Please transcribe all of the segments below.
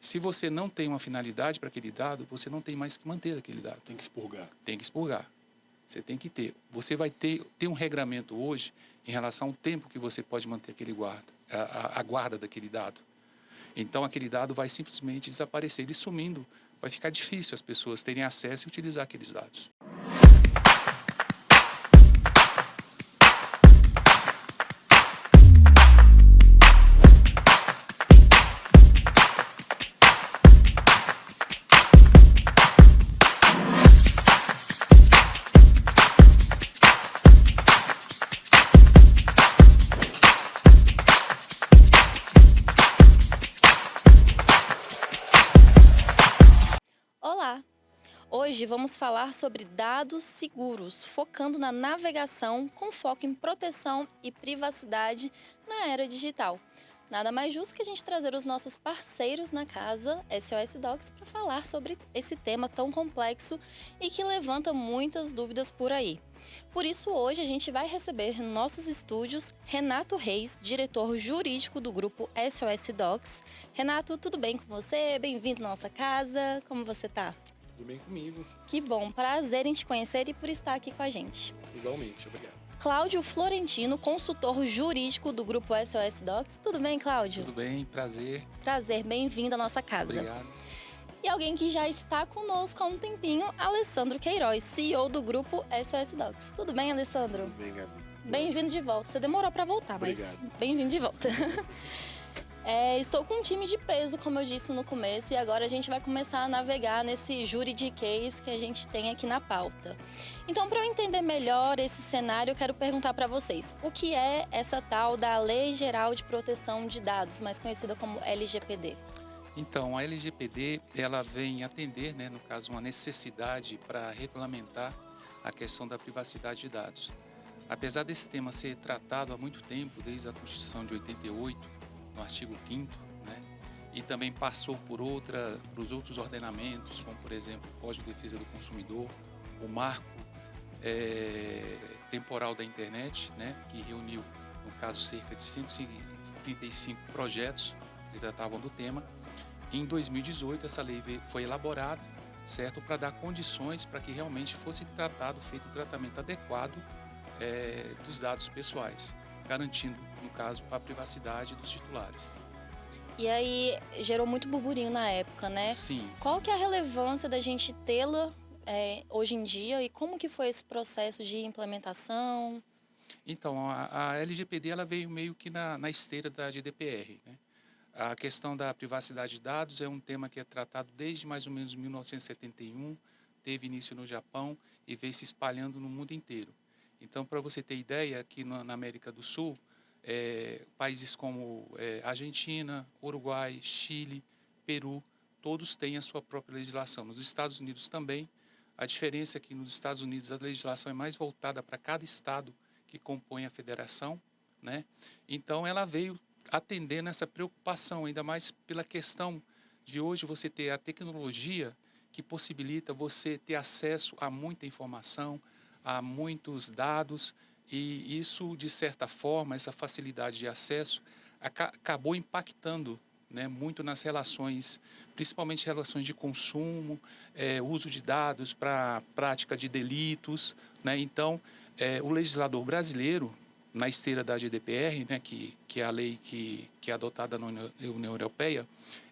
Se você não tem uma finalidade para aquele dado, você não tem mais que manter aquele dado. Tem que expurgar. Tem que expurgar. Você tem que ter. Você vai ter um regramento hoje em relação ao tempo que você pode manter aquele a guarda daquele dado. Então, aquele dado vai simplesmente desaparecer. Ele sumindo, vai ficar difícil as pessoas terem acesso e utilizar aqueles dados. Olá! Hoje vamos falar sobre dados seguros, focando na navegação com foco em proteção e privacidade na era digital. Nada mais justo que a gente trazer os nossos parceiros na casa, SOS Docs, para falar sobre esse tema tão complexo e que levanta muitas dúvidas por aí. Por isso, hoje a gente vai receber em nossos estúdios Renato Reis, diretor jurídico do grupo SOS Docs. Renato, tudo bem com você? Bem-vindo à nossa casa. Como você tá? Tudo bem comigo. Que bom, prazer em te conhecer e por estar aqui com a gente. Igualmente, obrigado. Cláudio Florentino, consultor jurídico do grupo SOS Docs. Tudo bem, Cláudio? Tudo bem, prazer. Prazer, bem-vindo à nossa casa. Obrigado. E alguém que já está conosco há um tempinho, Alessandro Queiroz, CEO do grupo SOS Docs. Tudo bem, Alessandro? Tudo bem, Gabi. Bem-vindo de volta. Você demorou para voltar, mas Obrigado. bem-vindo de volta. Estou com um time de peso, como eu disse no começo, e agora a gente vai começar a navegar nesse juridiquês que a gente tem aqui na pauta. Então, para eu entender melhor esse cenário, eu quero perguntar para vocês, o que é essa tal da Lei Geral de Proteção de Dados, mais conhecida como LGPD? Então, a LGPD, ela vem atender, no caso, uma necessidade para regulamentar a questão da privacidade de dados. Apesar desse tema ser tratado há muito tempo, desde a Constituição de 88, no artigo 5º, e também passou por os outros ordenamentos, como, por exemplo, o Código de Defesa do Consumidor, o Marco Temporal da Internet, que reuniu, no caso, cerca de 135 projetos que tratavam do tema. Em 2018, essa lei foi elaborada, certo, para dar condições para que realmente fosse feito um tratamento adequado dos dados pessoais, garantindo, no caso, a privacidade dos titulares. E aí, gerou muito burburinho na época, né? Sim. Qual que é a relevância da gente tê-la hoje em dia e como que foi esse processo de implementação? Então, a LGPD ela veio meio que na esteira da GDPR, A questão da privacidade de dados é um tema que é tratado desde mais ou menos 1971, teve início no Japão e veio se espalhando no mundo inteiro. Então, para você ter ideia, aqui na América do Sul, países como Argentina, Uruguai, Chile, Peru, todos têm a sua própria legislação. Nos Estados Unidos também. A diferença é que nos Estados Unidos a legislação é mais voltada para cada estado que compõe a federação, Então, ela veio atendendo essa preocupação, ainda mais pela questão de hoje você ter a tecnologia que possibilita você ter acesso a muita informação, a muitos dados, e isso, de certa forma, essa facilidade de acesso acabou impactando muito nas relações, principalmente relações de consumo, uso de dados para prática de delitos. Então, o legislador brasileiro, na esteira da GDPR, que é a lei que é adotada na União Europeia,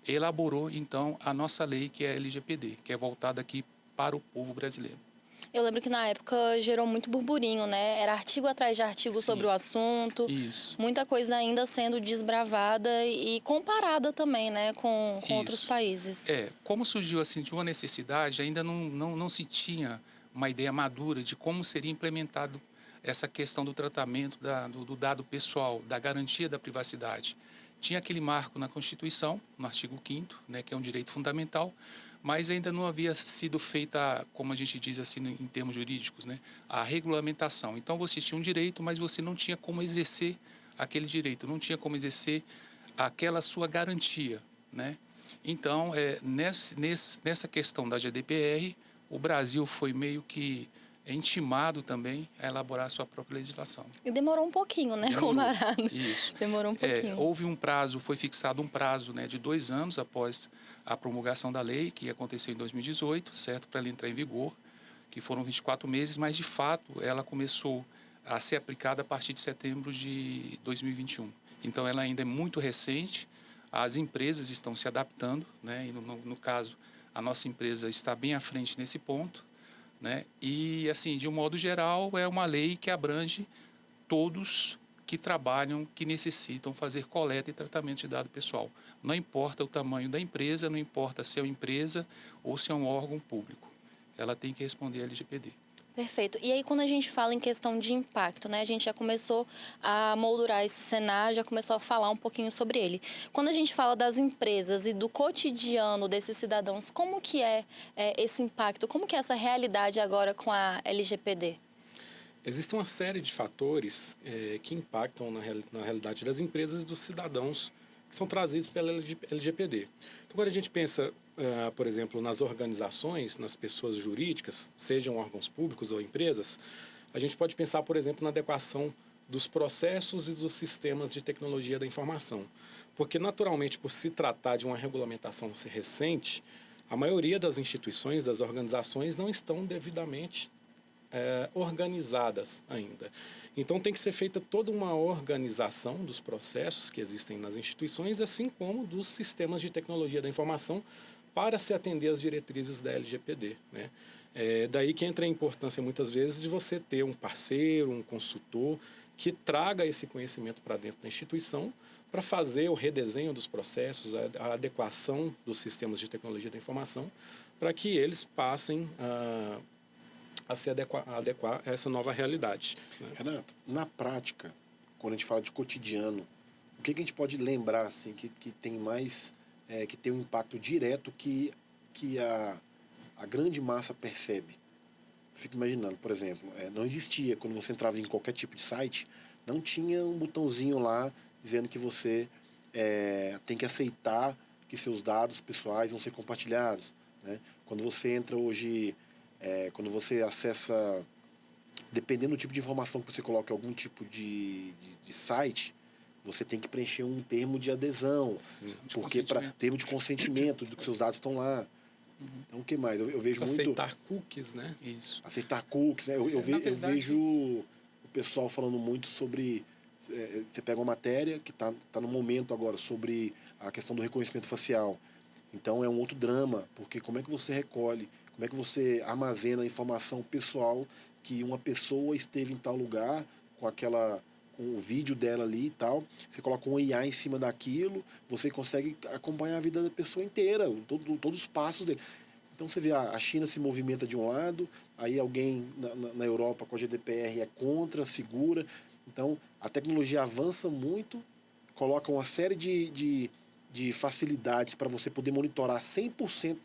elaborou, então, a nossa lei, que é a LGPD, que é voltada aqui para o povo brasileiro. Eu lembro que na época gerou muito burburinho, Era artigo atrás de artigo sobre o assunto. Isso. Muita coisa ainda sendo desbravada e comparada também, com outros países. Como surgiu assim de uma necessidade, ainda não se tinha uma ideia madura de como seria implementado essa questão do tratamento do dado pessoal, da garantia da privacidade. Tinha aquele marco na Constituição, no artigo 5º, que é um direito fundamental, mas ainda não havia sido feita, como a gente diz assim em termos jurídicos, a regulamentação. Então você tinha um direito, mas você não tinha como exercer aquele direito, não tinha como exercer aquela sua garantia, Então, nessa questão da GDPR, o Brasil foi meio que é intimado também a elaborar a sua própria legislação. E demorou um pouquinho, né, Demorou. comparado. Isso. Demorou um pouquinho. Houve um prazo, foi fixado um prazo, né, de 2 anos após a promulgação da lei, que aconteceu em 2018, certo, para ela entrar em vigor, que foram 24 meses, mas de fato ela começou a ser aplicada a partir de setembro de 2021. Então ela ainda é muito recente, as empresas estão se adaptando, né, e no caso a nossa empresa está bem à frente nesse ponto, né, e assim, de um modo geral, é uma lei que abrange todos que trabalham, que necessitam fazer coleta e tratamento de dado pessoal. Não importa o tamanho da empresa, não importa se é uma empresa ou se é um órgão público. Ela tem que responder à LGPD. Perfeito. E aí, quando a gente fala em questão de impacto, né? A gente já começou a moldurar esse cenário, já começou a falar um pouquinho sobre ele. Quando a gente fala das empresas e do cotidiano desses cidadãos, como que é esse impacto? Como que é essa realidade agora com a LGPD? Existe uma série de fatores que impactam na realidade das empresas e dos cidadãos que são trazidos pela LGPD. Então, quando a gente pensa, por exemplo, nas organizações, nas pessoas jurídicas, sejam órgãos públicos ou empresas, a gente pode pensar, por exemplo, na adequação dos processos e dos sistemas de tecnologia da informação. Porque, naturalmente, por se tratar de uma regulamentação recente, a maioria das instituições, das organizações, não estão devidamente organizadas ainda. Então, tem que ser feita toda uma organização dos processos que existem nas instituições, assim como dos sistemas de tecnologia da informação, para se atender às diretrizes da LGPD, né? Daí que entra a importância, muitas vezes, de você ter um parceiro, um consultor, que traga esse conhecimento para dentro da instituição, para fazer o redesenho dos processos, a adequação dos sistemas de tecnologia da informação, para que eles passem a se adequar a essa nova realidade, né? Renato, na prática, quando a gente fala de cotidiano, o que a gente pode lembrar assim que tem mais, que tem um impacto direto que a grande massa percebe? Fico imaginando, por exemplo, não existia, quando você entrava em qualquer tipo de site, não tinha um botãozinho lá dizendo que você tem que aceitar que seus dados pessoais vão ser compartilhados, né? Quando você entra hoje, quando você acessa, dependendo do tipo de informação que você coloca em algum tipo de site, você tem que preencher um termo de adesão, porque para termo de consentimento do que seus dados estão lá. Então, o que mais? Eu vejo muito... Aceitar cookies, né? Isso. Aceitar cookies, né? Eu vejo o pessoal falando muito sobre... você pega uma matéria que tá no momento agora sobre a questão do reconhecimento facial. Então, é um outro drama, porque como é que você recolhe, como é que você armazena a informação pessoal que uma pessoa esteve em tal lugar com o vídeo dela ali e tal. Você coloca um IA em cima daquilo, você consegue acompanhar a vida da pessoa inteira, todos os passos dele. Então você vê a China se movimenta de um lado, aí alguém na Europa com a GDPR é contra, segura. Então a tecnologia avança muito, coloca uma série de facilidades para você poder monitorar 100%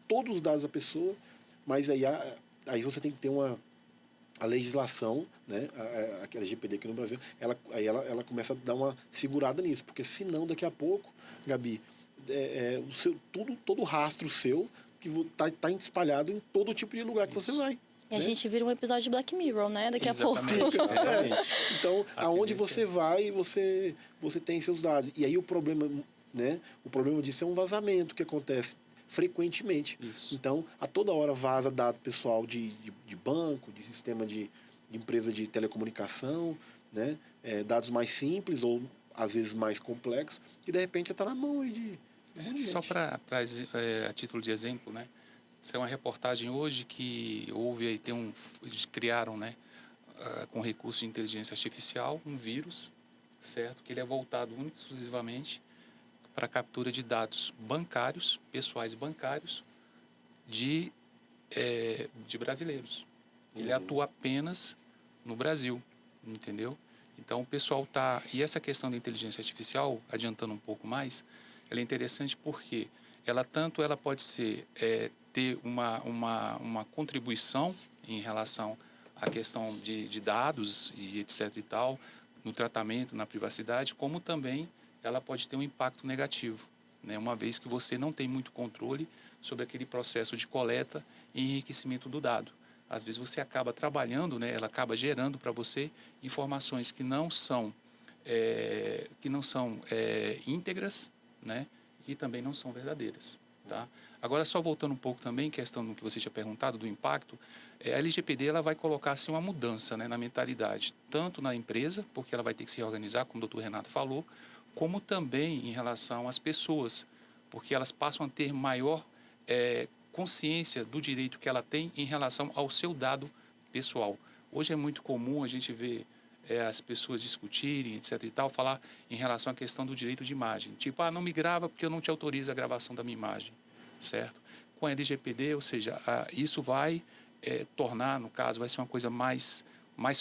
todos os dados da pessoa, mas aí você tem que ter a legislação, né, a LGPD aqui no Brasil, ela começa a dar uma segurada nisso, porque senão daqui a pouco, Gabi, todo o rastro seu que tá espalhado em todo tipo de lugar que você vai. E a gente vira um episódio de Black Mirror, né? Daqui a pouco. Então, aonde você vai, você tem seus dados. E aí o problema disso é um vazamento que acontece frequentemente. Isso. Então, a toda hora vaza dado pessoal de banco, de sistema de empresa de telecomunicação, né? Dados mais simples ou, às vezes, mais complexos, que, de repente, você está na mão aí de só a título de exemplo, né? Isso é uma reportagem hoje que houve aí, eles criaram, né, com recurso de inteligência artificial, um vírus, certo? Que ele é voltado única e exclusivamente para a captura de dados bancários, pessoais bancários, de brasileiros. Ele atua apenas no Brasil, entendeu? Então, o pessoal está... E essa questão da inteligência artificial, adiantando um pouco mais, ela é interessante porque ela pode ter uma contribuição em relação à questão de dados e etc. e tal, no tratamento, na privacidade, como também ela pode ter um impacto negativo, né? Uma vez que você não tem muito controle sobre aquele processo de coleta e enriquecimento do dado. às vezes você acaba trabalhando, né, ela acaba gerando para você informações que não são íntegras, né, e também não são verdadeiras, tá? Agora, só voltando um pouco também, questão do que você tinha perguntado, do impacto, a LGPD ela vai colocar assim, uma mudança, né, na mentalidade, tanto na empresa, porque ela vai ter que se reorganizar, como o Dr. Renato falou, como também em relação às pessoas, porque elas passam a ter maior consciência do direito que ela tem em relação ao seu dado pessoal. Hoje é muito comum a gente ver as pessoas discutirem, etc. e tal, falar em relação à questão do direito de imagem. Tipo, não me grava porque eu não te autorizo a gravação da minha imagem, certo? Com a LGPD, ou seja, isso vai tornar, no caso, vai ser uma coisa mais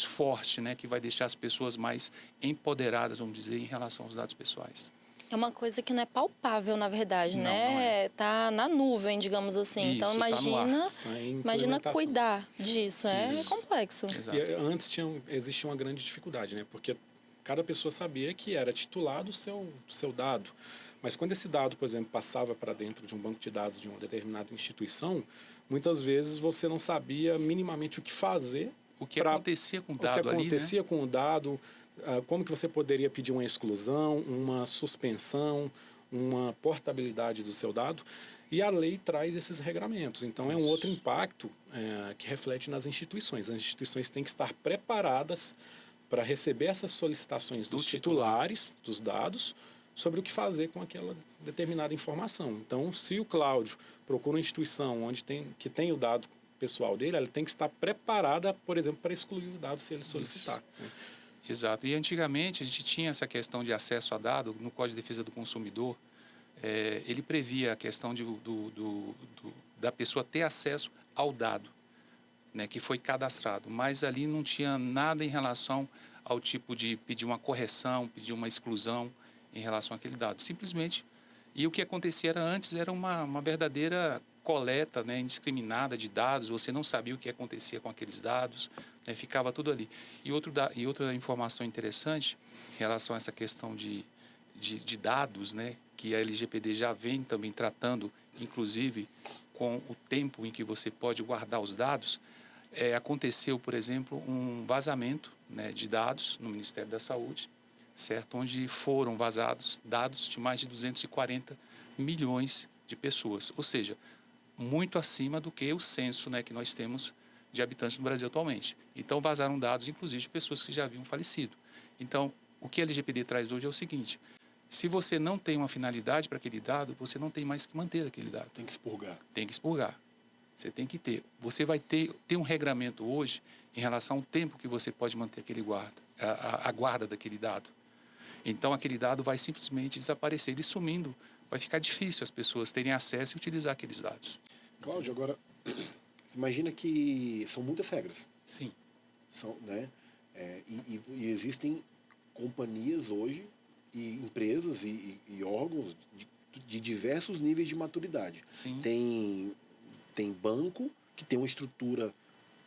forte, né? Que vai deixar as pessoas mais empoderadas, vamos dizer, em relação aos dados pessoais. É uma coisa que não é palpável, na verdade, Não, né? não é. Tá na nuvem, digamos assim. Isso, então tá no ar. imagina cuidar disso. É complexo. E antes existia uma grande dificuldade, né? Porque cada pessoa sabia que era titular do seu dado. Mas quando esse dado, por exemplo, passava para dentro de um banco de dados de uma determinada instituição, muitas vezes você não sabia minimamente o que fazer. O que acontecia com o dado ali, né? O que acontecia com o dado, como que você poderia pedir uma exclusão, uma suspensão, uma portabilidade do seu dado. E a lei traz esses regramentos. Então, é um outro impacto que reflete nas instituições. As instituições têm que estar preparadas para receber essas solicitações dos titulares dos dados sobre o que fazer com aquela determinada informação. Então, se o Cláudio procura uma instituição que tem o dado pessoal dele, ela tem que estar preparada, por exemplo, para excluir o dado se ele solicitar. Né? Exato. E antigamente a gente tinha essa questão de acesso a dado no Código de Defesa do Consumidor. Ele previa a questão da pessoa ter acesso ao dado, né, que foi cadastrado, mas ali não tinha nada em relação ao tipo de pedir uma correção, pedir uma exclusão em relação àquele dado. Simplesmente, e o que acontecia antes era uma verdadeira coleta, né, indiscriminada de dados, você não sabia o que acontecia com aqueles dados, né, ficava tudo ali. E outra informação interessante em relação a essa questão de dados, né, que a LGPD já vem também tratando, inclusive com o tempo em que você pode guardar os dados, aconteceu, por exemplo, um vazamento, né, de dados no Ministério da Saúde, certo? Onde foram vazados dados de mais de 240 milhões de pessoas, ou seja, muito acima do que o censo, né, que nós temos de habitantes no Brasil atualmente. Então, vazaram dados, inclusive, de pessoas que já haviam falecido. Então, o que a LGPD traz hoje é o seguinte: se você não tem uma finalidade para aquele dado, você não tem mais que manter aquele dado. Tem que expurgar. Tem que expurgar. Você tem que ter. Você vai ter um regramento hoje em relação ao tempo que você pode manter a guarda daquele dado. Então, aquele dado vai simplesmente desaparecer. Ele sumindo, vai ficar difícil as pessoas terem acesso e utilizar aqueles dados. Cláudio, agora, imagina que são muitas regras. Sim. Né? E existem companhias hoje, e empresas e órgãos de diversos níveis de maturidade. Sim. Tem banco que tem uma estrutura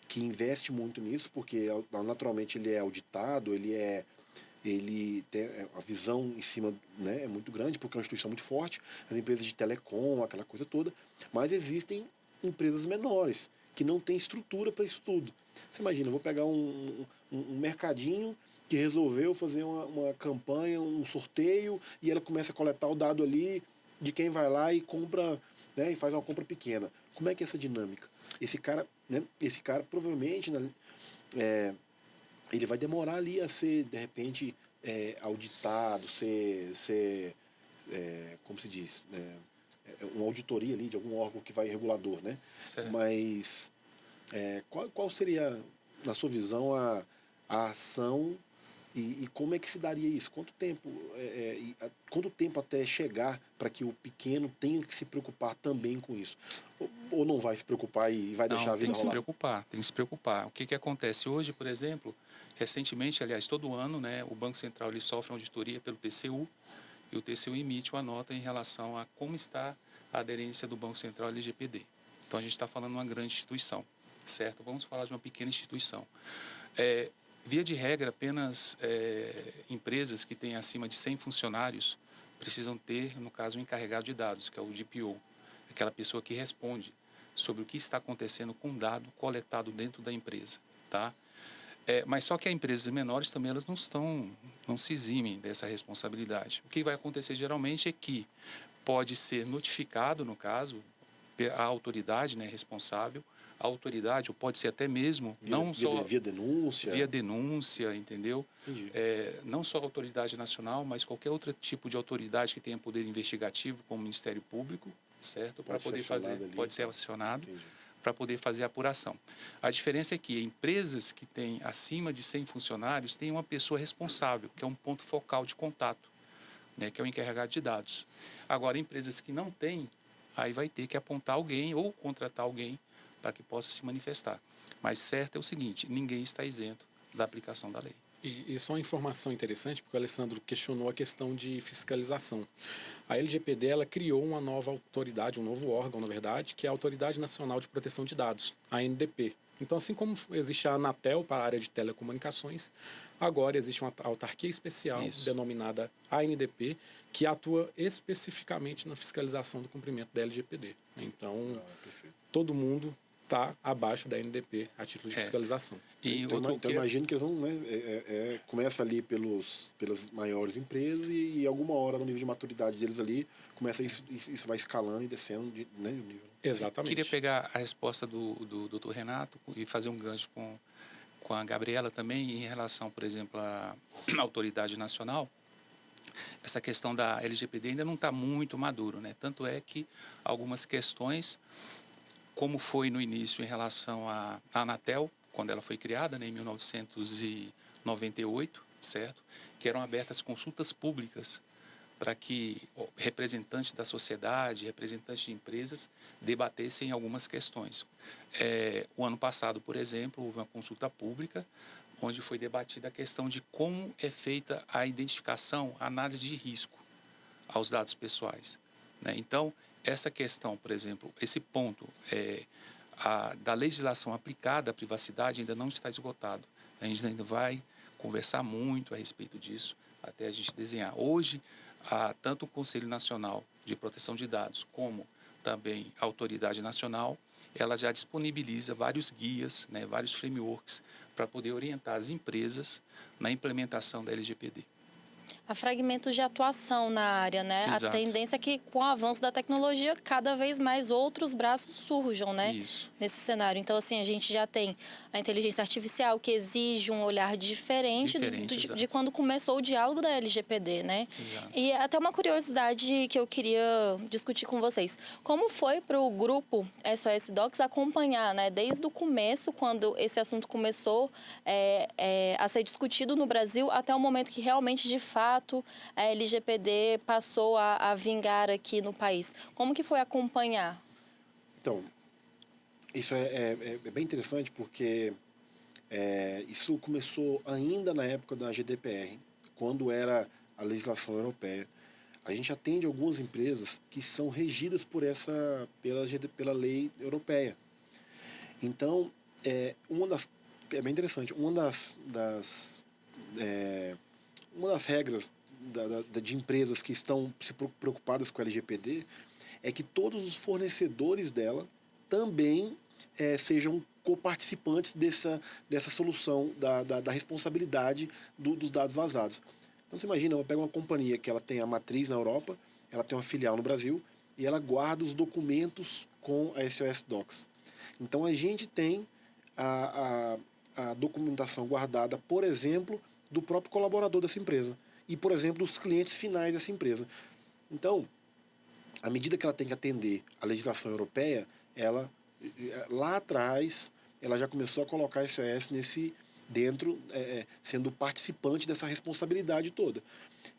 que investe muito nisso, porque naturalmente ele é auditado, ele tem a visão em cima, né, é muito grande, porque é uma instituição muito forte, as empresas de telecom, aquela coisa toda, mas existem empresas menores que não têm estrutura para isso tudo. Você imagina, eu vou pegar um mercadinho que resolveu fazer uma campanha, um sorteio, e ela começa a coletar o dado ali de quem vai lá e compra, né, e faz uma compra pequena. Como é que é essa dinâmica? Esse cara provavelmente, né, ele vai demorar ali a ser, de repente, auditado, como se diz, uma auditoria ali de algum órgão que vai regulador, né? Certo. Mas qual seria, na sua visão, a ação e como é que se daria isso? Quanto tempo até chegar para que o pequeno tenha que se preocupar também com isso? Ou não vai se preocupar e vai deixar a vida rolar? Tem que se preocupar. O que acontece hoje, por exemplo, recentemente, aliás, todo ano, né, o Banco Central ele sofre uma auditoria pelo TCU, e o TCU emite uma nota em relação a como está a aderência do Banco Central à LGPD. Então, a gente está falando de uma grande instituição, certo? Vamos falar de uma pequena instituição. Via de regra, apenas empresas que têm acima de 100 funcionários precisam ter, no caso, um encarregado de dados, que é o DPO, aquela pessoa que responde sobre o que está acontecendo com o dado coletado dentro da empresa, tá? Mas só que as empresas menores também elas não se eximem dessa responsabilidade. O que vai acontecer geralmente é que pode ser notificado, no caso, a autoridade, né, responsável, a autoridade, ou pode ser até mesmo via denúncia. Via denúncia, entendeu? Entendi. Não só a autoridade nacional, mas qualquer outro tipo de autoridade que tenha poder investigativo, como o Ministério Público, certo? Para poder fazer, pode ser acionado para poder fazer a apuração. A diferença é que empresas que têm acima de 100 funcionários têm uma pessoa responsável, que é um ponto focal de contato, né, que é o encarregado de dados. Agora, empresas que não têm, aí vai ter que apontar alguém ou contratar alguém para que possa se manifestar. Mas certo é o seguinte, ninguém está isento da aplicação da lei. E só uma informação interessante, porque o Alessandro questionou a questão de fiscalização. A LGPD ela criou uma nova autoridade, um novo órgão, na verdade, que é a Autoridade Nacional de Proteção de Dados, a ANDP. Então, assim como existe a Anatel para a área de telecomunicações, agora existe uma autarquia especial denominada ANDP, que atua especificamente na fiscalização do cumprimento da LGPD. Então, todo mundo está abaixo da ANDP a título de fiscalização. Então imagino que eles vão, né, começa ali pelas maiores empresas e alguma hora no nível de maturidade deles ali, começa isso vai escalando e descendo né, o nível. Exatamente. Queria pegar a resposta do Dr. Renato e fazer um gancho com a Gabriela também em relação, por exemplo, à autoridade nacional. Essa questão da LGPD ainda não está muito maduro, né? Tanto é que algumas questões, como foi no início em relação à Anatel, quando ela foi criada, né, em 1998, certo? Que eram abertas consultas públicas para que representantes da sociedade, representantes de empresas, debatessem algumas questões. O ano passado, por exemplo, houve uma consulta pública onde foi debatida a questão de como é feita a identificação, a análise de risco aos dados pessoais, né? Então, essa questão, por exemplo, esse ponto da legislação aplicada à privacidade ainda não está esgotado. A gente ainda vai conversar muito a respeito disso até a gente desenhar. Hoje, tanto o Conselho Nacional de Proteção de Dados como também a Autoridade Nacional, ela já disponibiliza vários guias, né, vários frameworks para poder orientar as empresas na implementação da LGPD. Há fragmentos de atuação na área, né? Exato. A tendência é que, com o avanço da tecnologia, cada vez mais outros braços surjam, né? Isso. Nesse cenário. Então, assim, a gente já tem a inteligência artificial, que exige um olhar diferente de quando começou o diálogo da LGPD, né? Exato. E até uma curiosidade que eu queria discutir com vocês. Como foi para o grupo SOS Docs acompanhar, né? Desde o começo, quando esse assunto começou a ser discutido no Brasil, até o momento que realmente, de fato, a LGPD passou a vingar aqui no país. Como que foi acompanhar? Então, isso é bem interessante porque isso começou ainda na época da GDPR, quando era a legislação europeia. A gente atende algumas empresas que são regidas pela lei europeia. Então, é bem interessante, uma das regras de empresas que estão se preocupadas com a LGPD é que todos os fornecedores dela também sejam coparticipantes dessa solução da responsabilidade dos dados vazados. Então você imagina, ela pega uma companhia que ela tem a matriz na Europa, ela tem uma filial no Brasil e ela guarda os documentos com a SOS Docs. Então a gente tem a documentação guardada, por exemplo, do próprio colaborador dessa empresa e, por exemplo, dos clientes finais dessa empresa. Então, à medida que ela tem que atender a legislação europeia, ela, lá atrás, ela já começou a colocar a SOS dentro, sendo participante dessa responsabilidade toda.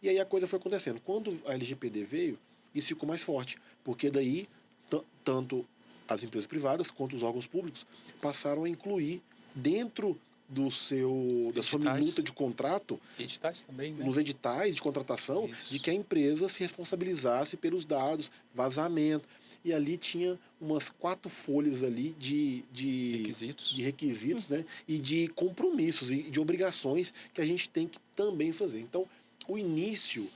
E aí a coisa foi acontecendo. Quando a LGPD veio, isso ficou mais forte, porque daí, tanto as empresas privadas quanto os órgãos públicos passaram a incluir dentro da sua minuta de contrato, editais também, né? Nos editais de contratação, Isso. de que a empresa se responsabilizasse pelos dados, vazamento. E ali tinha umas 4 folhas ali de requisitos, né? E de compromissos e de obrigações que a gente tem que também fazer. Então, o início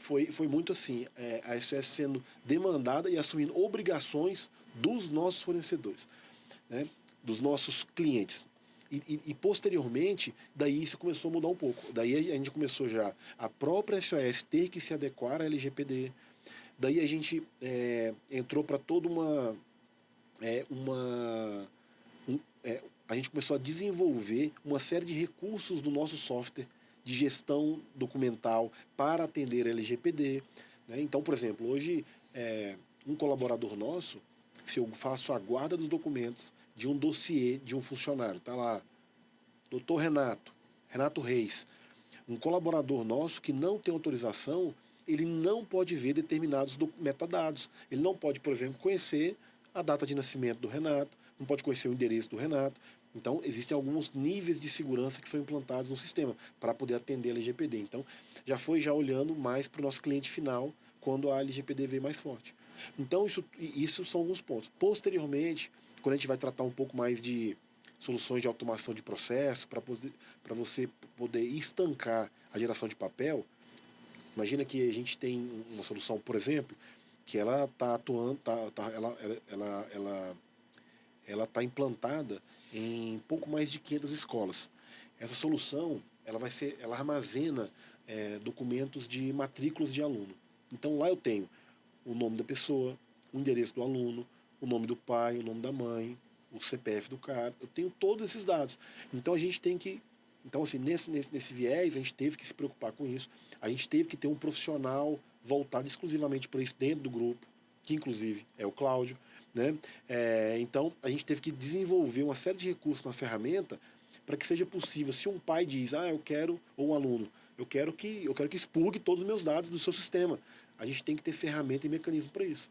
foi muito assim, a SOS sendo demandada e assumindo obrigações dos nossos fornecedores, né? Dos nossos clientes. E posteriormente, daí isso começou a mudar um pouco. Daí a gente começou já a própria SOS ter que se adequar à LGPD. Daí a gente entrou para toda a gente começou a desenvolver uma série de recursos do nosso software de gestão documental para atender a LGPD. Né? Então, por exemplo, hoje um colaborador nosso, se eu faço a guarda dos documentos de um dossiê de um funcionário, está lá, doutor Renato Reis, um colaborador nosso que não tem autorização, ele não pode ver determinados metadados. Ele não pode, por exemplo, conhecer a data de nascimento do Renato, não pode conhecer o endereço do Renato. Então, existem alguns níveis de segurança que são implantados no sistema para poder atender a LGPD. Então, já olhando mais para o nosso cliente final quando a LGPD veio mais forte. Então, isso são alguns pontos. Posteriormente, quando a gente vai tratar um pouco mais de soluções de automação de processo, para você poder estancar a geração de papel, imagina que a gente tem uma solução, por exemplo, que ela está atuando, ela está implantada em pouco mais de 500 escolas. Essa solução, ela armazena documentos de matrículas de aluno. Então lá eu tenho o nome da pessoa, o endereço do aluno, o nome do pai, o nome da mãe, o CPF do cara, eu tenho todos esses dados. Então a gente tem que, assim, nesse viés, a gente teve que se preocupar com isso, a gente teve que ter um profissional voltado exclusivamente para isso dentro do grupo, que inclusive é o Cláudio, né? Então a gente teve que desenvolver uma série de recursos na ferramenta para que seja possível, se um pai diz, eu quero, ou um aluno, eu quero que expurgue todos os meus dados do seu sistema, a gente tem que ter ferramenta e mecanismo para isso.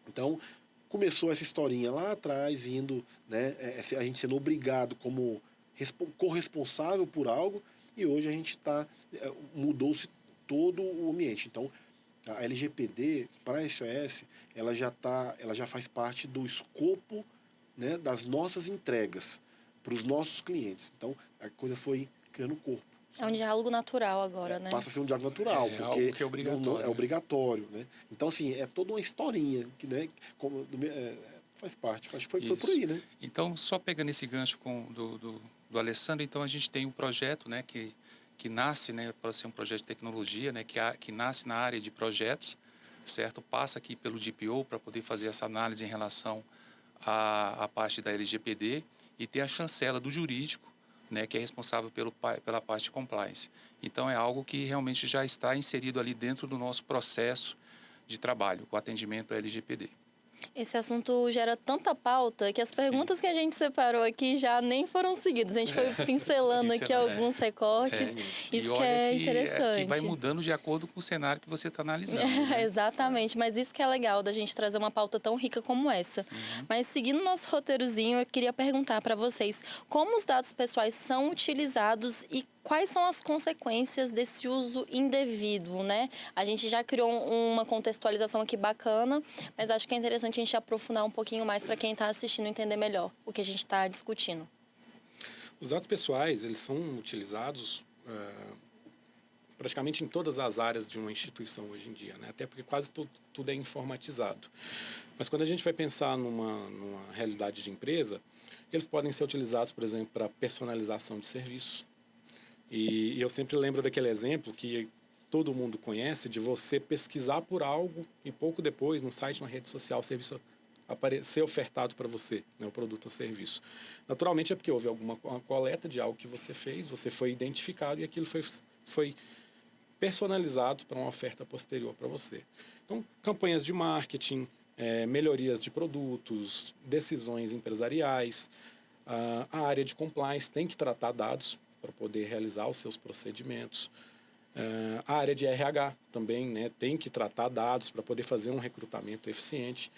Então, começou essa historinha lá atrás, indo, né, a gente sendo obrigado como corresponsável por algo, e hoje a gente mudou-se todo o ambiente. Então, a LGPD, para a SOS, ela já faz parte do escopo, né, das nossas entregas para os nossos clientes. Então, a coisa foi criando corpo. É um diálogo natural agora, né? Passa a ser um diálogo natural, porque algo que é obrigatório. Não é obrigatório, né? Então, assim, é toda uma historinha que, né, faz parte, foi por aí, né? Então, só pegando esse gancho do Alessandro, então a gente tem um projeto, né, que nasce, né, para ser um projeto de tecnologia, né, que nasce na área de projetos, certo? Passa aqui pelo DPO para poder fazer essa análise em relação à parte da LGPD e ter a chancela do jurídico, né, que é responsável pela parte de compliance. Então, é algo que realmente já está inserido ali dentro do nosso processo de trabalho, o atendimento à LGPD. Esse assunto gera tanta pauta que as perguntas que a gente separou aqui já nem foram seguidas. A gente foi pincelando aqui alguns recortes. Isso que é interessante. Que vai mudando de acordo com o cenário que você está analisando. Né? Exatamente, mas isso que é legal da gente trazer uma pauta tão rica como essa. Mas seguindo nosso roteirozinho, eu queria perguntar para vocês como os dados pessoais são utilizados e quais são as consequências desse uso indevido, né? A gente já criou uma contextualização aqui bacana, mas acho que é interessante a gente aprofundar um pouquinho mais para quem está assistindo entender melhor o que a gente está discutindo. Os dados pessoais, eles são utilizados praticamente em todas as áreas de uma instituição hoje em dia, né? Até porque quase tudo é informatizado. Mas quando a gente vai pensar numa realidade de empresa, eles podem ser utilizados, por exemplo, para personalização de serviços. E eu sempre lembro daquele exemplo que todo mundo conhece, de você pesquisar por algo e pouco depois, no site, na rede social, o serviço ser ofertado para você, né, o produto ou serviço. Naturalmente é porque houve uma coleta de algo que você fez, você foi identificado e aquilo foi personalizado para uma oferta posterior para você. Então, campanhas de marketing, melhorias de produtos, decisões empresariais, a área de compliance tem que tratar dados para poder realizar os seus procedimentos. A área de RH também, né, tem que tratar dados para poder fazer um recrutamento eficiente.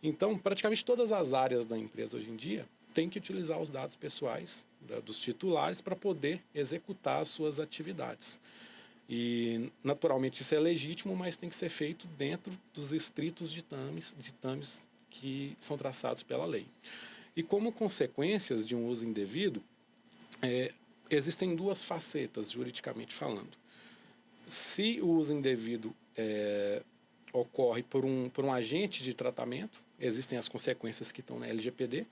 Então, praticamente todas as áreas da empresa hoje em dia têm que utilizar os dados pessoais dos titulares para poder executar as suas atividades. E, naturalmente, isso é legítimo, mas tem que ser feito dentro dos estritos ditames que são traçados pela lei. E como consequências de um uso indevido, existem duas facetas, juridicamente falando. Se o uso indevido ocorre por um agente de tratamento, existem as consequências que estão na LGPD,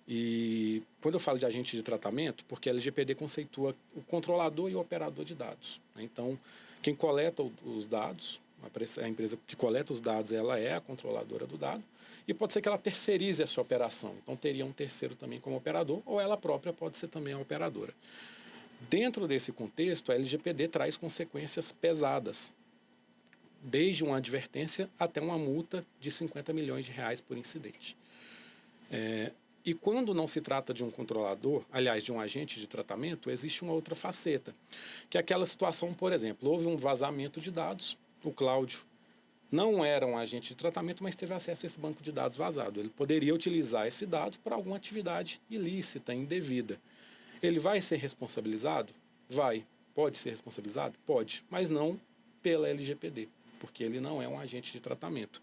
e quando eu falo de agente de tratamento, porque a LGPD conceitua o controlador e o operador de dados, né? Então, quem coleta os dados, a empresa que coleta os dados, ela é a controladora do dado, e pode ser que ela terceirize essa operação. Então, teria um terceiro também como operador, ou ela própria pode ser também a operadora. Dentro desse contexto, a LGPD traz consequências pesadas, desde uma advertência até uma multa de R$50 milhões por incidente. E quando não se trata de um controlador, aliás, de um agente de tratamento, existe uma outra faceta, que é aquela situação, por exemplo, houve um vazamento de dados, o Cláudio não era um agente de tratamento, mas teve acesso a esse banco de dados vazado. Ele poderia utilizar esse dado para alguma atividade ilícita, indevida. Ele vai ser responsabilizado? Vai. Pode ser responsabilizado? Pode, mas não pela LGPD, porque ele não é um agente de tratamento.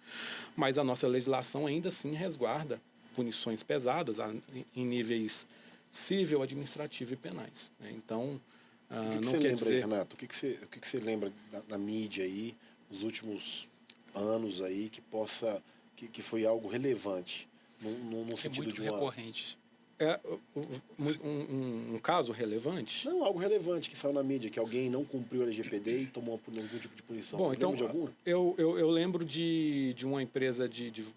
Mas a nossa legislação ainda assim resguarda punições pesadas em níveis civil, administrativo e penais, né? Então, o que não você quer lembra dizer... aí, Renato? O que você lembra da mídia aí, nos últimos anos aí, que foi algo relevante, no sentido muito de uma... recorrente. Um caso relevante? Não, algo relevante que saiu na mídia, que alguém não cumpriu a LGPD e tomou algum tipo de punição. Bom, Você então, lembra de alguma? eu lembro de uma empresa,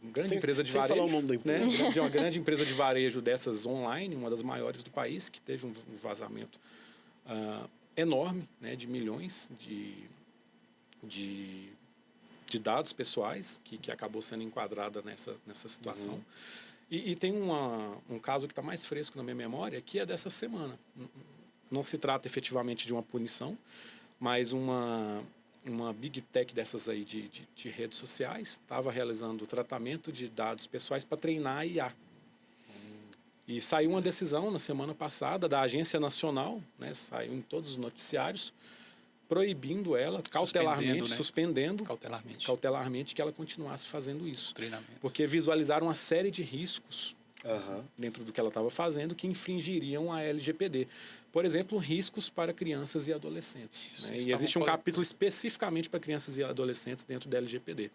grande empresa de varejo. Sem falar o nome da empresa. Né? De uma grande empresa de varejo dessas online, uma das maiores do país, que teve um vazamento enorme, né, de milhões de dados pessoais, que acabou sendo enquadrada nessa situação. Uhum. E tem um caso que está mais fresco na minha memória, que é dessa semana. Não se trata efetivamente de uma punição, mas uma big tech dessas aí de redes sociais estava realizando o tratamento de dados pessoais para treinar a IA. E saiu uma decisão na semana passada da Agência Nacional, né, saiu em todos os noticiários, proibindo ela cautelarmente, cautelarmente que ela continuasse fazendo isso. Porque visualizaram uma série de riscos dentro do que ela estava fazendo que infringiriam a LGPD. Por exemplo, riscos para crianças e adolescentes. Isso, né? E existe um capítulo especificamente para crianças e adolescentes dentro da LGPD.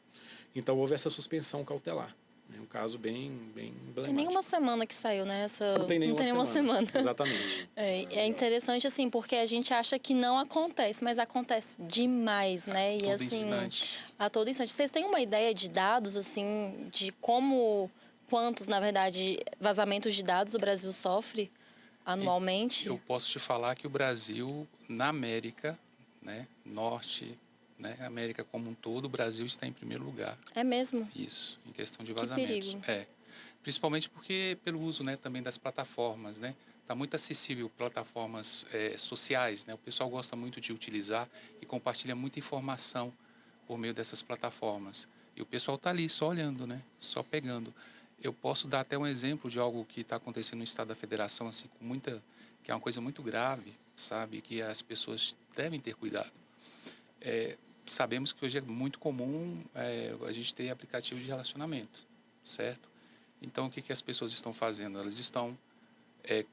Então, houve essa suspensão cautelar. É um caso bem emblemático. Tem nenhuma semana que saiu, né? Não tem nenhuma semana. Exatamente. É interessante, assim, porque a gente acha que não acontece, mas acontece demais, né? A todo instante. A todo instante. Vocês têm uma ideia de dados, assim, de quantos, na verdade, vazamentos de dados o Brasil sofre anualmente? Eu posso te falar que o Brasil, na América, né, Norte... né, a América como um todo, o Brasil está em primeiro lugar. É mesmo? Isso, em questão de vazamentos. Que perigo. Principalmente porque pelo uso, né, também das plataformas, né? Está muito acessível plataformas sociais, né? O pessoal gosta muito de utilizar e compartilha muita informação por meio dessas plataformas. E o pessoal está ali só olhando, né? Só pegando. Eu posso dar até um exemplo de algo que está acontecendo no estado da Federação, assim, que é uma coisa muito grave, sabe? Que as pessoas devem ter cuidado. Sabemos que hoje é muito comum a gente ter aplicativo de relacionamento, certo? Então, o que as pessoas estão fazendo? Elas estão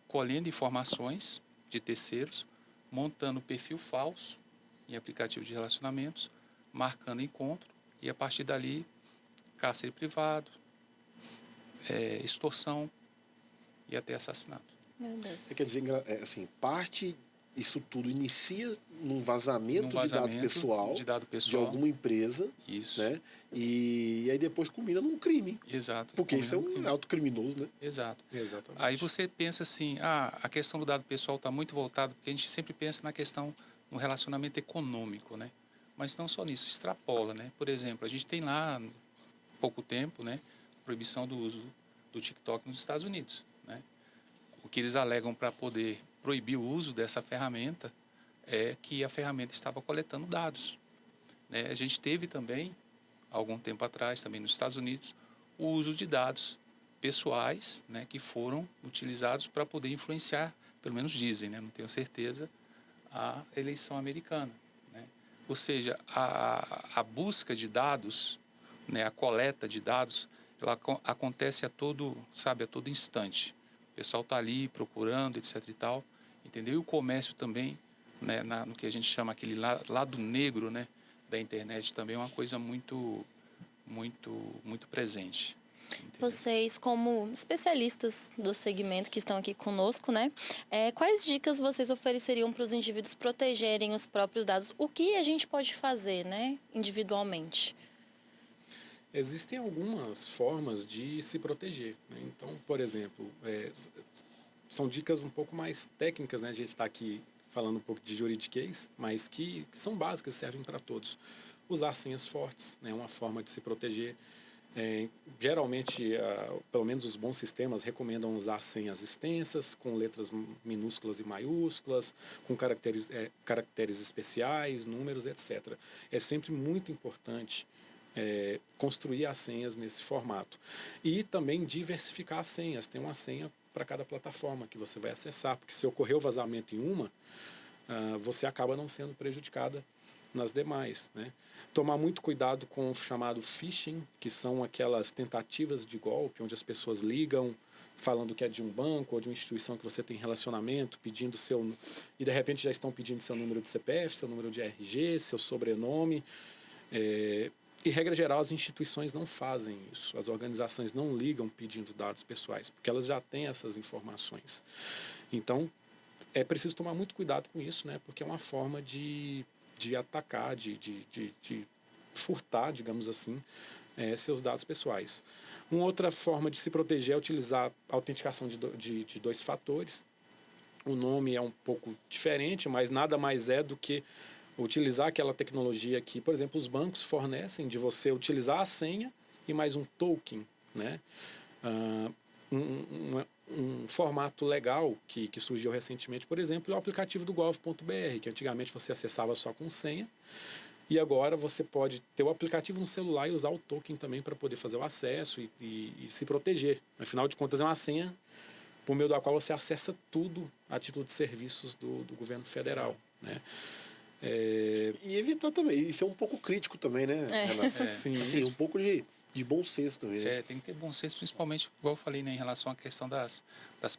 colhendo informações de terceiros, montando perfil falso em aplicativo de relacionamentos, marcando encontro e, a partir dali, cárcere privado, extorsão e até assassinato. Meu Deus. Quer dizer, assim, isso tudo inicia num vazamento de dado pessoal de alguma empresa. Isso. Né? E aí depois culmina num crime. Exato. Porque isso é um ato criminoso, né? Exato. Exatamente. Aí você pensa assim, a questão do dado pessoal está muito voltada, porque a gente sempre pensa na questão no relacionamento econômico, né? Mas não só nisso, extrapola, né? Por exemplo, a gente tem lá, há pouco tempo, né, proibição do uso do TikTok nos Estados Unidos, né? O que eles alegam para poder proibir o uso dessa ferramenta é que a ferramenta estava coletando dados, né? A gente teve também, algum tempo atrás, também nos Estados Unidos, o uso de dados pessoais, né, que foram utilizados para poder influenciar, pelo menos dizem, né, não tenho certeza, a eleição americana, né? Ou seja, a busca de dados, né, a coleta de dados, ela acontece a todo instante. O pessoal está ali procurando, etc. e tal, entendeu? E o comércio também, né, no que a gente chama aquele lado negro, né, da internet também é uma coisa muito presente. Entendeu? Vocês, como especialistas do segmento que estão aqui conosco, né? Quais dicas vocês ofereceriam para os indivíduos protegerem os próprios dados? O que a gente pode fazer, né, individualmente? Existem algumas formas de se proteger, né? Então, por exemplo, são dicas um pouco mais técnicas, né? A gente está aqui falando um pouco de juridiquês, mas que são básicas, servem para todos. Usar senhas fortes, né? Uma forma de se proteger. Geralmente, pelo menos os bons sistemas recomendam usar senhas extensas, com letras minúsculas e maiúsculas, com caracteres especiais, números, etc. É sempre muito importante construir as senhas nesse formato. E também diversificar as senhas. Tem uma senha para cada plataforma que você vai acessar, porque se ocorrer o vazamento em uma, você acaba não sendo prejudicada nas demais, né? Tomar muito cuidado com o chamado phishing, que são aquelas tentativas de golpe, onde as pessoas ligam falando que é de um banco ou de uma instituição que você tem relacionamento, pedindo e de repente já estão pedindo seu número de CPF, seu número de RG, seu sobrenome. E, regra geral, as instituições não fazem isso. As organizações não ligam pedindo dados pessoais, porque elas já têm essas informações. Então, é preciso tomar muito cuidado com isso, né? Porque é uma forma de atacar, de furtar, digamos assim, seus dados pessoais. Uma outra forma de se proteger é utilizar a autenticação de 2 fatores. O nome é um pouco diferente, mas nada mais é do que utilizar aquela tecnologia que, por exemplo, os bancos fornecem, de você utilizar a senha e mais um token, né? Um formato legal que surgiu recentemente, por exemplo, é o aplicativo do gov.br, que antigamente você acessava só com senha, e agora você pode ter o aplicativo no celular e usar o token também para poder fazer o acesso e se proteger. Afinal de contas, é uma senha por meio da qual você acessa tudo a título de serviços do governo federal, né? E evitar também, isso é um pouco crítico também, né? Sim. Assim, um pouco de bom senso também, né? Tem que ter bom senso, principalmente, igual eu falei, né, em relação à questão das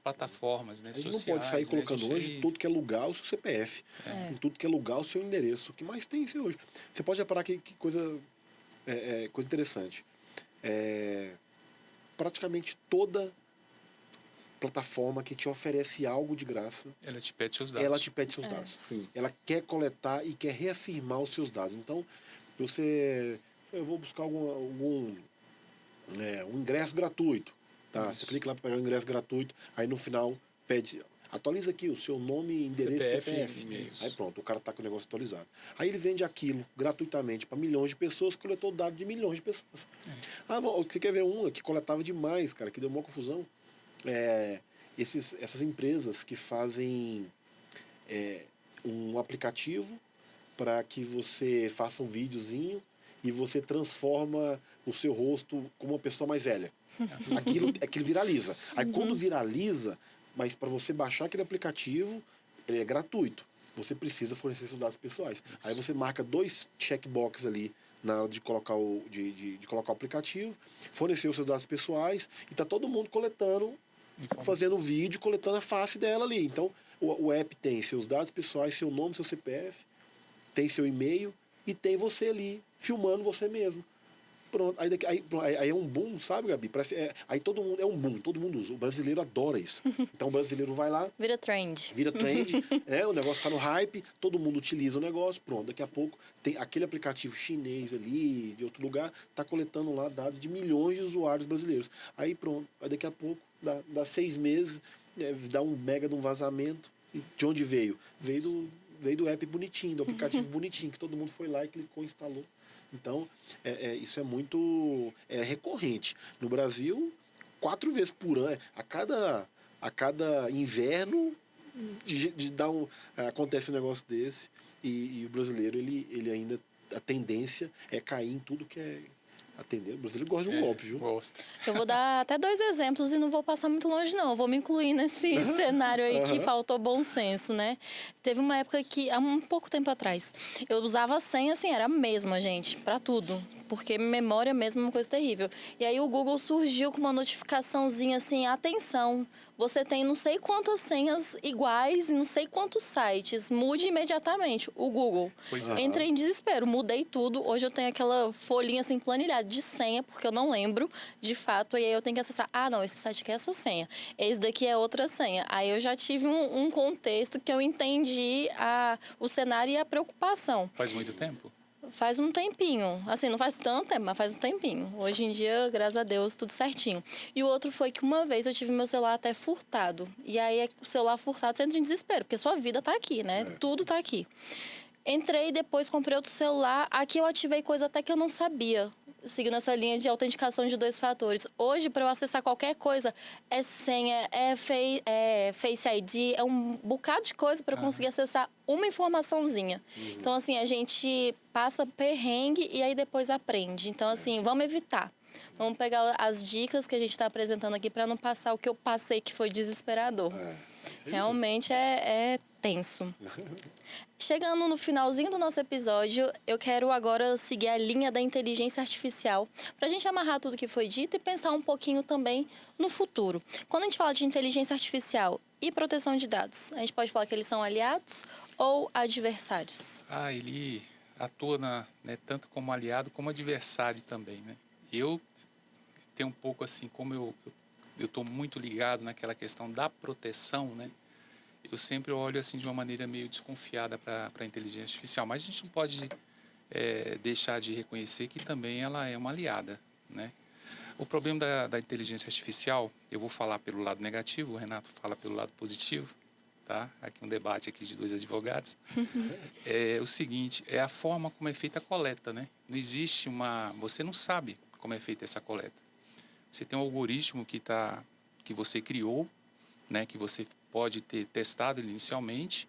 plataformas, né, A gente sociais. não pode sair né, colocando hoje tudo que é lugar o seu CPF, tudo que é lugar o seu endereço. O que mais tem isso hoje? Você pode reparar que coisa interessante. Praticamente toda plataforma que te oferece algo de graça, ela te pede seus dados. ela te pede seus dados. Sim. Ela quer coletar e quer reafirmar os seus dados. Então, eu vou buscar um ingresso gratuito. Tá? Você clica lá para pegar o ingresso gratuito, aí no final pede, atualiza aqui o seu nome, endereço, CPF. Aí pronto, o cara está com o negócio atualizado. Aí ele vende aquilo gratuitamente para milhões de pessoas, coletou dados de milhões de pessoas. Você quer ver uma que coletava demais, cara, que deu uma confusão? Essas empresas que fazem um aplicativo para que você faça um videozinho e você transforma o seu rosto como uma pessoa mais velha. Aquilo viraliza. Aí quando viraliza, mas para você baixar aquele aplicativo, ele é gratuito. Você precisa fornecer seus dados pessoais. Aí você marca 2 checkboxes ali na hora de colocar de colocar o aplicativo, fornecer os seus dados pessoais, e tá todo mundo coletando, fazendo vídeo, coletando a face dela ali. Então, o app tem seus dados pessoais, seu nome, seu CPF, tem seu e-mail e tem você ali, filmando você mesmo. Pronto, aí é um boom, sabe, Gabi? Aí todo mundo, é um boom, todo mundo usa. O brasileiro adora isso. Então o brasileiro vai lá... Vira trend. O negócio está no hype, todo mundo utiliza o negócio, pronto. Daqui a pouco tem aquele aplicativo chinês ali, de outro lugar, está coletando lá dados de milhões de usuários brasileiros. Aí pronto, aí daqui a pouco, dá 6 meses, dá um mega de um vazamento. E de onde veio? Veio do app bonitinho, do aplicativo bonitinho, que todo mundo foi lá e clicou, instalou. Então, isso é muito recorrente. No Brasil, 4 vezes por ano, a cada inverno, acontece um negócio desse. E o brasileiro, ele ainda, a tendência é cair em tudo que é atender. O brasileiro gosta de um golpe, viu? Gosta. Eu vou dar até 2 exemplos e não vou passar muito longe, não. Eu vou me incluir nesse cenário aí que faltou bom senso, né? Teve uma época que, há um pouco tempo atrás, eu usava a senha, assim, era a mesma, gente, pra tudo. porque memória mesmo é uma coisa terrível. E aí o Google surgiu com uma notificaçãozinha assim, atenção, você tem não sei quantas senhas iguais e não sei quantos sites, mude imediatamente. O Google. Pois é. Entrei em desespero, mudei tudo. Hoje eu tenho aquela folhinha assim planilhada de senha, porque eu não lembro de fato, e aí eu tenho que acessar. Ah, não, esse site aqui é essa senha, esse daqui é outra senha. Aí eu já tive um contexto que eu entendi o cenário e a preocupação. Faz muito tempo? Faz um tempinho. Assim, não faz tanto tempo, mas faz um tempinho. Hoje em dia, graças a Deus, tudo certinho. E o outro foi que uma vez eu tive meu celular até furtado. E aí, o celular furtado, você entra em desespero, porque sua vida tá aqui, né? Tudo tá aqui. Entrei, depois comprei outro celular. Aqui eu ativei coisa até que eu não sabia, seguindo essa linha de autenticação de 2 fatores. Hoje, para eu acessar qualquer coisa, é senha, é Face ID, é um bocado de coisa para eu conseguir acessar uma informaçãozinha. Então, assim, a gente passa perrengue e aí depois aprende. Então, assim, vamos evitar. Vamos pegar as dicas que a gente está apresentando aqui para não passar o que eu passei, que foi desesperador. Realmente é tenso. Chegando no finalzinho do nosso episódio, eu quero agora seguir a linha da inteligência artificial para a gente amarrar tudo que foi dito e pensar um pouquinho também no futuro. Quando a gente fala de inteligência artificial e proteção de dados, a gente pode falar que eles são aliados ou adversários? Ele atua né, tanto como aliado como adversário também, né? Eu tenho um pouco assim, como eu estou muito ligado naquela questão da proteção, né? Eu sempre olho assim de uma maneira meio desconfiada para a inteligência artificial, mas a gente não pode deixar de reconhecer que também ela é uma aliada, né? O problema da inteligência artificial, eu vou falar pelo lado negativo, o Renato fala pelo lado positivo, tá? Aqui um debate aqui de 2 advogados. É o seguinte, é a forma como é feita a coleta, né? Não existe você não sabe como é feita essa coleta. Você tem um algoritmo que você criou, né? Que você pode ter testado ele inicialmente,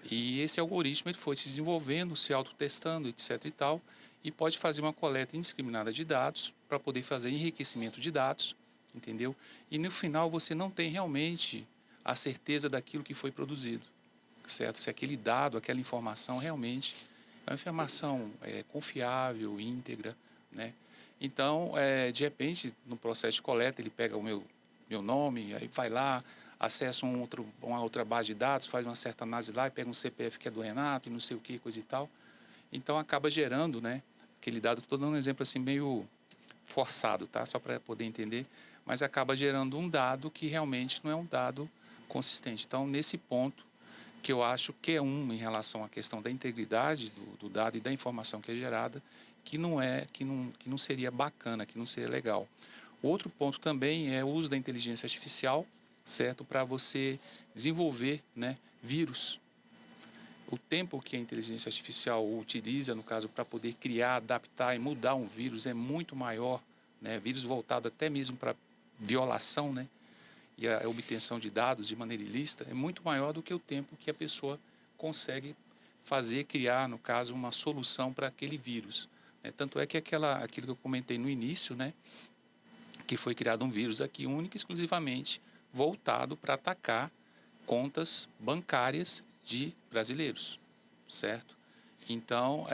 e esse algoritmo ele foi se desenvolvendo, se autotestando, etc. e tal, e pode fazer uma coleta indiscriminada de dados para poder fazer enriquecimento de dados, entendeu? E no final você não tem realmente a certeza daquilo que foi produzido, certo? Se aquele dado, aquela informação realmente é uma informação confiável, íntegra, né? Então, de repente, no processo de coleta, ele pega o meu nome, aí vai lá, acessa uma outra base de dados, faz uma certa análise lá e pega um CPF que é do Renato e não sei o que, coisa e tal. Então, acaba gerando, né, aquele dado, estou dando um exemplo assim meio forçado, tá? Só para poder entender, mas acaba gerando um dado que realmente não é um dado consistente. Então, nesse ponto, que eu acho que é em relação à questão da integridade do dado e da informação que é gerada, que não seria bacana, que não seria legal. Outro ponto também é o uso da inteligência artificial, certo? Para você desenvolver, né, vírus. O tempo que a inteligência artificial utiliza, no caso, para poder criar, adaptar e mudar um vírus é muito maior, né? Vírus voltado até mesmo para violação, né? E a obtenção de dados de maneira ilícita é muito maior do que o tempo que a pessoa consegue criar, no caso, uma solução para aquele vírus, né? Tanto é que aquilo que eu comentei no início, né? Que foi criado um vírus aqui único, exclusivamente voltado para atacar contas bancárias de brasileiros, certo? Então,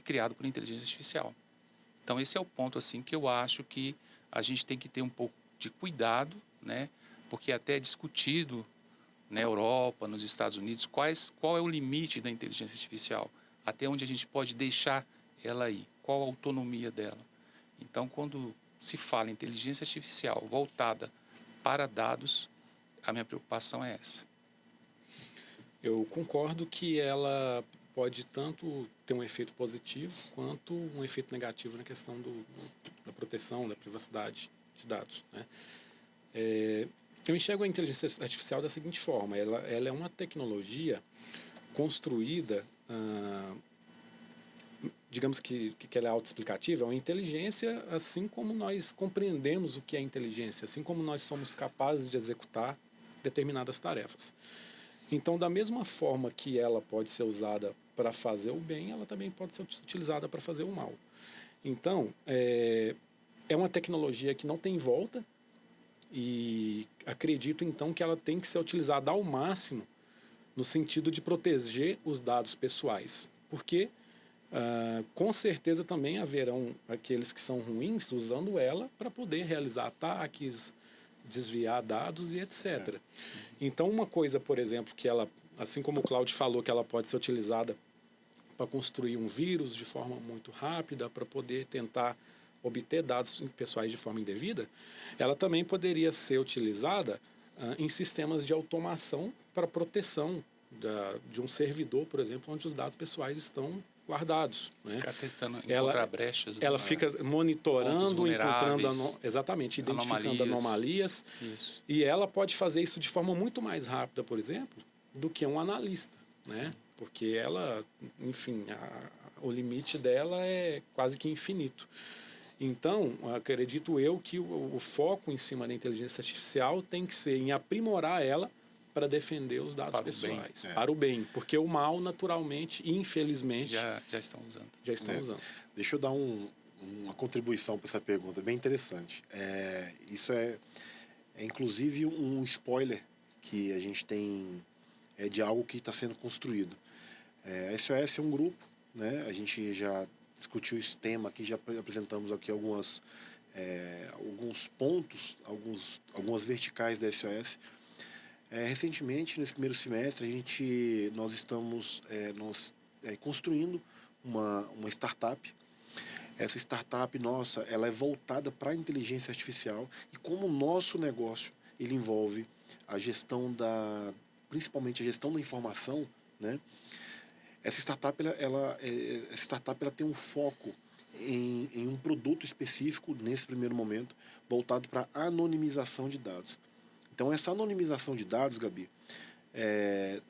criado por inteligência artificial. Então, esse é o ponto assim que eu acho que a gente tem que ter um pouco de cuidado, né? Porque até é discutido na Europa, nos Estados Unidos, qual é o limite da inteligência artificial, até onde a gente pode deixar ela ir, qual a autonomia dela. Então, quando se fala em inteligência artificial voltada para dados, a minha preocupação é essa. Eu concordo que ela pode tanto ter um efeito positivo quanto um efeito negativo na questão da proteção, da privacidade de dados, né? Eu enxergo a inteligência artificial da seguinte forma: ela é uma tecnologia construída, digamos que ela é autoexplicativa, é uma inteligência assim como nós compreendemos o que é inteligência, assim como nós somos capazes de executar determinadas tarefas. Então, da mesma forma que ela pode ser usada para fazer o bem, ela também pode ser utilizada para fazer o mal. Então, é uma tecnologia que não tem volta e acredito, então, que ela tem que ser utilizada ao máximo no sentido de proteger os dados pessoais. Porque com certeza também haverão aqueles que são ruins usando ela para poder realizar ataques, desviar dados e etc. Então, uma coisa, por exemplo, que ela, assim como o Cláudio falou, que ela pode ser utilizada para construir um vírus de forma muito rápida, para poder tentar obter dados pessoais de forma indevida, ela também poderia ser utilizada em sistemas de automação para proteção de um servidor, por exemplo, onde os dados pessoais estão guardados. Né? Ficar tentando encontrar brechas. Ela fica monitorando, encontrando, exatamente, identificando anomalias. Isso. E ela pode fazer isso de forma muito mais rápida, por exemplo, do que um analista, né? Porque ela, enfim, o limite dela é quase que infinito. Então, acredito eu que o foco em cima da inteligência artificial tem que ser em aprimorar ela para defender os dados pessoais, para o bem, porque o mal, naturalmente e infelizmente, já estão usando. usando. Deixa eu dar uma contribuição para essa pergunta, bem interessante. Isso é inclusive um spoiler que a gente tem de algo que está sendo construído. A SOS é um grupo, né? A gente já discutiu esse tema aqui, já apresentamos aqui alguns pontos, algumas verticais da SOS. Recentemente, nesse primeiro semestre, nós estamos construindo uma startup. Essa startup nossa, ela é voltada para a inteligência artificial e como o nosso negócio ele envolve a gestão principalmente a gestão da informação, né? Essa startup ela tem um foco em um produto específico nesse primeiro momento voltado para a anonimização de dados. Então, essa anonimização de dados, Gabi,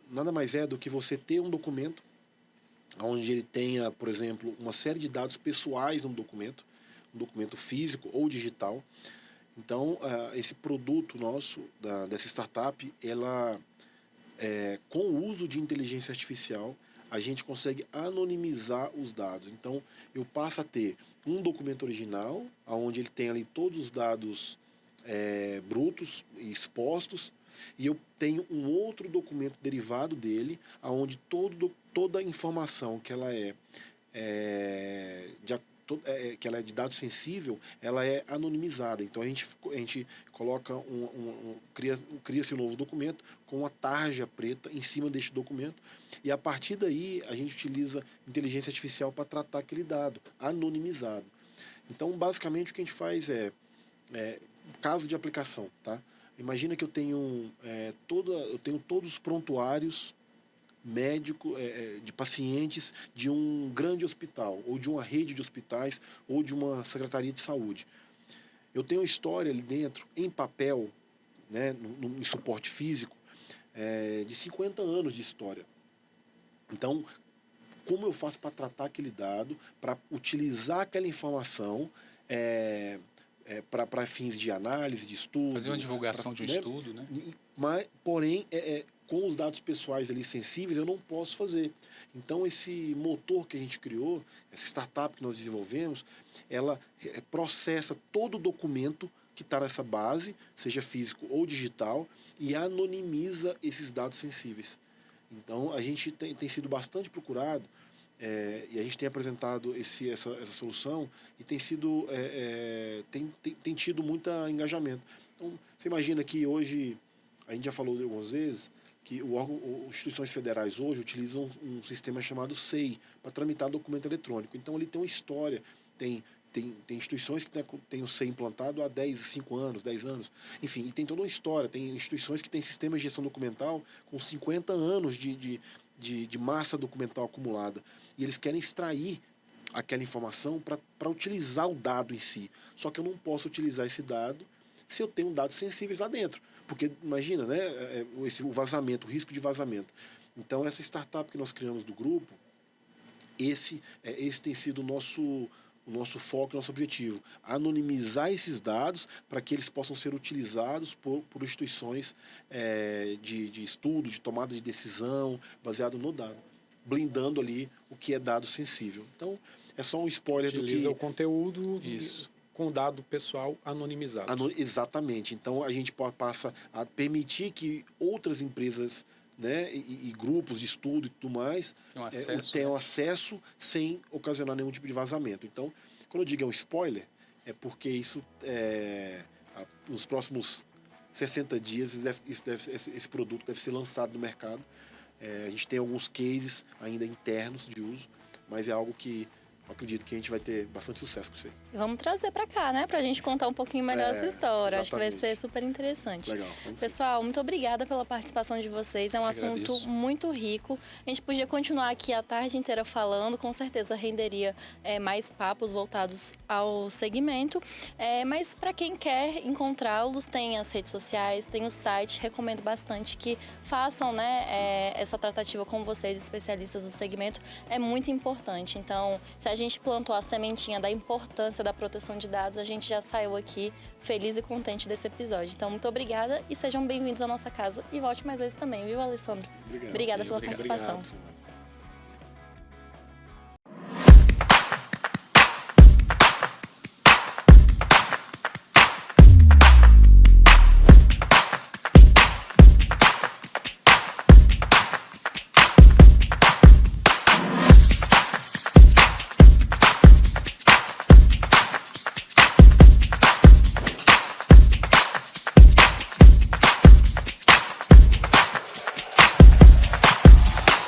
nada mais é do que você ter um documento onde ele tenha, por exemplo, uma série de dados pessoais um documento físico ou digital. Então, esse produto nosso, dessa startup, ela, com o uso de inteligência artificial, a gente consegue anonimizar os dados. Então, eu passo a ter um documento original, onde ele tem ali todos os dados brutos e expostos, e eu tenho um outro documento derivado dele, onde toda a informação que ela que ela é de dado sensível, ela é anonimizada. Então a gente coloca cria-se um novo documento com uma tarja preta em cima deste documento, e a partir daí a gente utiliza inteligência artificial para tratar aquele dado anonimizado. Então, basicamente, o que a gente faz caso de aplicação, tá? Imagina que eu tenho todos os prontuários médico de pacientes de um grande hospital, ou de uma rede de hospitais, ou de uma secretaria de saúde. Eu tenho uma história ali dentro, em papel, né, em suporte físico, de 50 anos de história. Então, como eu faço para tratar aquele dado, para utilizar aquela informação para fins de análise, de estudo. Fazer uma divulgação de um estudo, né? Mas, porém, com os dados pessoais ali sensíveis, eu não posso fazer. Então, esse motor que a gente criou, essa startup que nós desenvolvemos, ela processa todo o documento que está nessa base, seja físico ou digital, e anonimiza esses dados sensíveis. Então, a gente tem sido bastante procurado, e a gente tem apresentado essa solução e tem tido muito engajamento. Então, você imagina que hoje, a gente já falou algumas vezes, que instituições federais hoje utilizam um sistema chamado SEI para tramitar documento eletrônico. Então, ele tem uma história, tem instituições que têm o SEI implantado há 5 anos, 10 anos. Enfim, e tem toda uma história. Tem instituições que têm sistemas de gestão documental com 50 anos de massa documental acumulada. E eles querem extrair aquela informação para utilizar o dado em si. Só que eu não posso utilizar esse dado se eu tenho dados sensíveis lá dentro. Porque, imagina, né, o vazamento, o risco de vazamento. Então, essa startup que nós criamos do grupo, esse tem sido o nosso foco, nosso objetivo. Anonimizar esses dados para que eles possam ser utilizados por instituições de estudo, de tomada de decisão, baseado no dado, blindando ali o que é dado sensível. Então, é só um spoiler Utiliza o conteúdo com dado pessoal anonimizado. Exatamente. Então, a gente passa a permitir que outras empresas né, e grupos de estudo e tudo mais tenham acesso sem ocasionar nenhum tipo de vazamento. Então, quando eu digo é um spoiler, é porque isso nos próximos 60 dias esse produto deve ser lançado no mercado. A gente tem alguns cases ainda internos de uso, mas é algo que eu acredito que a gente vai ter bastante sucesso com isso aí. E vamos trazer para cá, né? Pra gente contar um pouquinho melhor essa história. Exatamente. Acho que vai ser super interessante. Legal. Pessoal, muito obrigada pela participação de vocês. É um assunto muito rico. A gente podia continuar aqui a tarde inteira falando. Com certeza renderia mais papos voltados ao segmento. Mas para quem quer encontrá-los, tem as redes sociais, tem o site. Recomendo bastante que façam, né, essa tratativa com vocês, especialistas do segmento. É muito importante. Então, se a gente plantou a sementinha da importância da proteção de dados, a gente já saiu aqui feliz e contente desse episódio. Então, muito obrigada e sejam bem-vindos à nossa casa. E volte mais vezes também, viu, Alessandro? Obrigado. Obrigada pela participação. Obrigado.